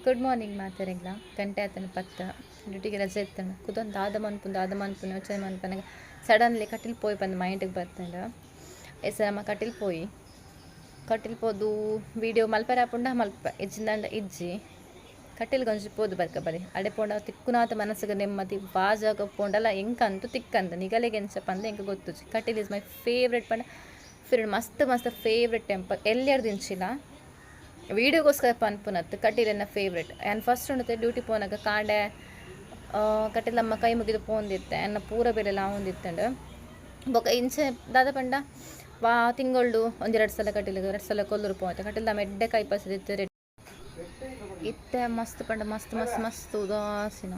Good morning ಮಾತಾರೆಗ್ಲ ಗಂಟೆ ಆತನ ಪತ್ತ ಡ್ಯೂಟಿಗೆ ರಜೆ ಇತ್ತಂಡು ಕುದೊಂದು ದಾದ ಮನ್ಪುನ ಯೋಚನೆ ಮನ್ಪನಾಗ ಸಡನ್ಲಿ ಕಟ್ಟಿಲ್ ಪೋಯಿ ಬಂದು ಮೈಂಡಿಗೆ ಬರ್ತಂಡು ನಮ್ಮ ಕಟ್ಟಿಲ್ ಪೋದು ವೀಡಿಯೋ ಮಲ್ಪರ ಹಾಪುಂಡ ಮಲ್ಪ ಇಜ್ಜಿಂದಂಡ ಇಜ್ಜಿ ಕಟ್ಟಿಲ್ ಗೊಂಜಿ ಪೋದು ಬರ್ಕ ಬರಿ ಅಡೆ ಪೋಂಡ ತಿಕ್ಕುನಾತ ಮನಸ್ಸಿಗೆ ನೆಮ್ಮದಿ ಬಾಜಾಗ ಪೋಂಡಲ್ಲ ಎಂಕಂತೂ ತಿಕ್ಕಂತ ನಿಗಲೆಗೆ ಎಂಚಪ್ಪ ಅಂದ್ರೆ ಎಂಕ ಗೊತ್ತುಜಿ ಕಟ್ಟಿಲ್ ಇಸ್ ಮೈ ಫೇವ್ರೆಟ್ ಪಂಡ ಮಸ್ತ್ ಫೇವ್ರೆಟ್ ಟೆಂಪಲ್ ಎಲ್ಲೆರ್ದು ಇಂಚಿಲ್ಲ ವೀಡಿಯೋಗೋಸ್ಕರ ಪನ್ಪುನತ್ತು ಕಟ್ಟಿಲೆನ್ನ ಫೇವ್ರೆಟ್ ಆ್ಯಂಡ್ ಫಸ್ಟ್ ಉಂಡತೆ ಡ್ಯೂಟಿ ಪೋನಾಗ ಕಾಂಡೆ ಕಟ್ಟಿಲಮ್ಮ ಕೈ ಮುಗಿದು ಪೋಂದಿತ್ತೆ ಅನ್ನ ಪೂರ ಬೇಲೆಲ್ಲ ಆವೊಂದಿತ್ತಂಡು ಬೊಕ ಇಂಚೆ ದಾದ ಪಂಡ ತಿಂಗಳು ಒಂದೆರಡು ಸಲ ಕಟ್ಟಿಲಿಗೆ 2 ಸಲ ಕೊಲ್ಲೂರು ಪೋತೆ ಕಟ್ಟಿಲ್ದ ಎಡ್ಡೆ ಕೈ ಪಸದಿತ್ತು ರೆಡಿ ಇತ್ತೆ ಮಸ್ತ್ ಪಂಡ ಮಸ್ತ್ ಉದಾಸಿನ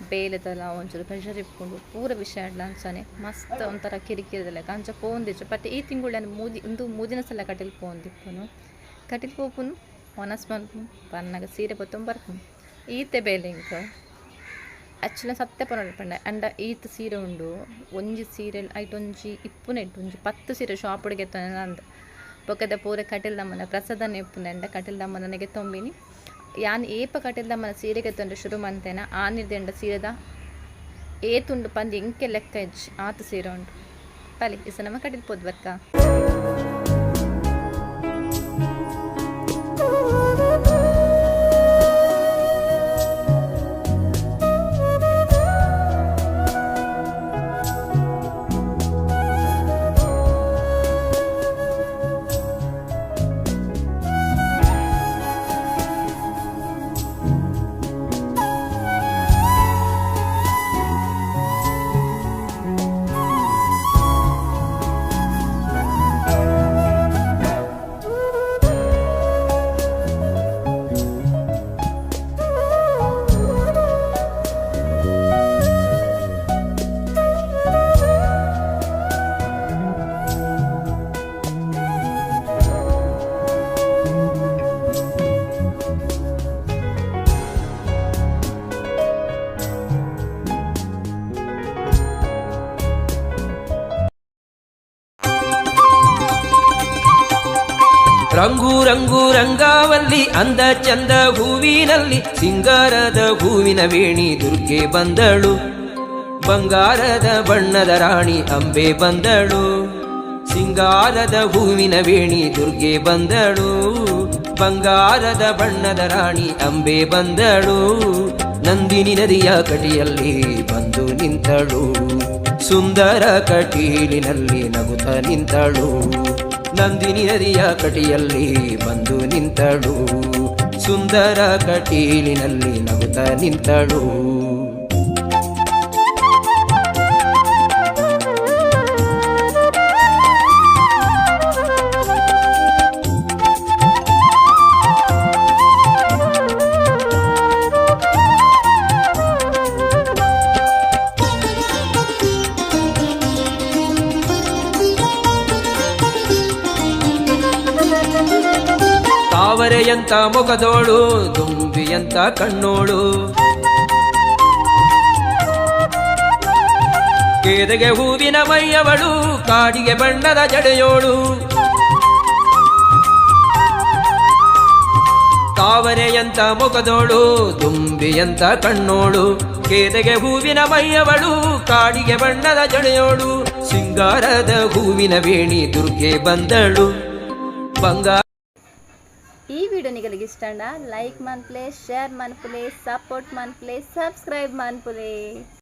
ಬೇಲೆದಲ್ಲ ಒಂಚೂರು ಪ್ರೆಷರ್ ಇಟ್ಕೊಂಡು ಪೂರ ವಿಷಯ ಆಡ್ಲ ಅಂಚಾನೆ ಮಸ್ತ್ ಒಂಥರ ಕಿರಿಕಿರಿದಲ್ಲ ಅಂಚ ಪೋಂದಿಚ್ಚು ಬಟ್ ಈ ತಿಂಗಳು ಮೂದಿನ ಸಲ ಕಟ್ಟಿಲ್ ಪೋಂದಿಪ್ಪನು ಕಟ್ಟಿಲ್ ಪೋಪುನು ಮನಸ್ ಮಲ್ಪು ಪನ್ನಾಗ ಸೀರೆ ಬತ್ತೊಂದು ಬರ್ಪುನು ಈತೆ ಬೇಲೆ ಇಂಕ ಆ್ಯಕ್ಚುಲಿ ಸತ್ಯ ಪಂಡ ಅಂಡ ಈತ ಸೀರೆ ಉಂಡು ಒಂಜಿ ಸೀರೆ ಐಟೊಂಜಿ ಇಪ್ಪುನ ಒಂಜಿ 10 ಸೀರೆ ಶಾಪ್ ಹುಡುಗೆ ಅಂದ ಬೊಕ್ಕದ ಪೂರ ಕಟ್ಟಿಲ್ದಮ್ಮನ ಪ್ರಸಾದನ ಇಪ್ಪುನ ಅಂಡ ಕಟ್ಟಿಲ್ದಮ್ಮ ನನಗೆ ತೊಂಬಿನಿ ಯಾನ್ ಏಪ ಕಟ್ಟಿಲ್ದಮ್ಮನ ಸೀರೆಗೆ ತಂದ್ರೆ ಶುರು ಮಂತೇನ ಆನಿರ್ದೆಂಡ ಸೀರೆದ ಏತುಂಡು ಪಂದು ಎಂಕೆ ಲೆಕ್ಕ ಇಜ್ಜಿ ಆತ ಸೀರೆ ಉಂಡು ಪಲಿ ಇಸ ನಮ್ಮ ಕಟ್ಟಿಲ್ ಪೋದ್ ಬರ್ಕ ರಂಗು ರಂಗು ರಂಗಾವಲ್ಲಿ ಅಂದ ಚಂದ ಹೂವಿನಲ್ಲಿ ಸಿಂಗಾರದ ಹೂವಿನ ವೇಣಿ ದುರ್ಗೆ ಬಂದಳು ಬಂಗಾರದ ಬಣ್ಣದ ರಾಣಿ ಅಂಬೆ ಬಂದಳು ಸಿಂಗಾರದ ಹೂವಿನ ವೇಣಿ ದುರ್ಗೆ ಬಂದಳು ಬಂಗಾರದ ಬಣ್ಣದ ರಾಣಿ ಅಂಬೆ ಬಂದಳು ನಂದಿನಿ ನದಿಯ ಕಟಿಯಲ್ಲಿ ಬಂದು ನಿಂತಳು ಸುಂದರ ಕಟೀಲಿನಲ್ಲಿ ನಗುತ್ತ ನಿಂತಳು ನಂದಿನಿ ನದಿಯ ಕಟಿಯಲ್ಲಿ ಬಂದು ನಿಂತಳು ಸುಂದರ ಕಟೀಲಿನಲ್ಲಿ ನಗುತ್ತ ನಿಂತಳು ತಾವರೆಯಂತ ಮೊಗದೋಳು ದುಂಬಿಯಂತ ಕಣ್ಣೋಳು ಕೇದಗೆ ಹೂವಿನ ಮೈಯವಳು ಕಾಡಿಗೆ ಬಣ್ಣದ ಜಡೆಯೋಳು ತಾವರೆಯಂತ ಮೊಗದೋಳು ದುಂಬಿಯಂತ ಕಣ್ಣೋಳು ಕೇದಗೆ ಹೂವಿನ ಮೈಯವಳು ಕಾಡಿಗೆ ಬಣ್ಣದ ಜಡೆಯೋಳು ಸಿಂಗಾರದ ಹೂವಿನ ವೇಣಿ ದುರ್ಗೆ ಬಂದಳು ಬಂಗಾರ ಈ ವಿಡಿಯೋ ನಿಮಗೆ ಇಷ್ಟ ಲೈಕ್ ಮನ್ಪುಲೆ ಶೇರ್ ಮನ್ಪುಲೆ ಸಪೋರ್ಟ್ ಮನ್ಪುಲೆ ಸಬ್ಸ್ಕ್ರೈಬ್ ಮನ್ಪುಲೆ.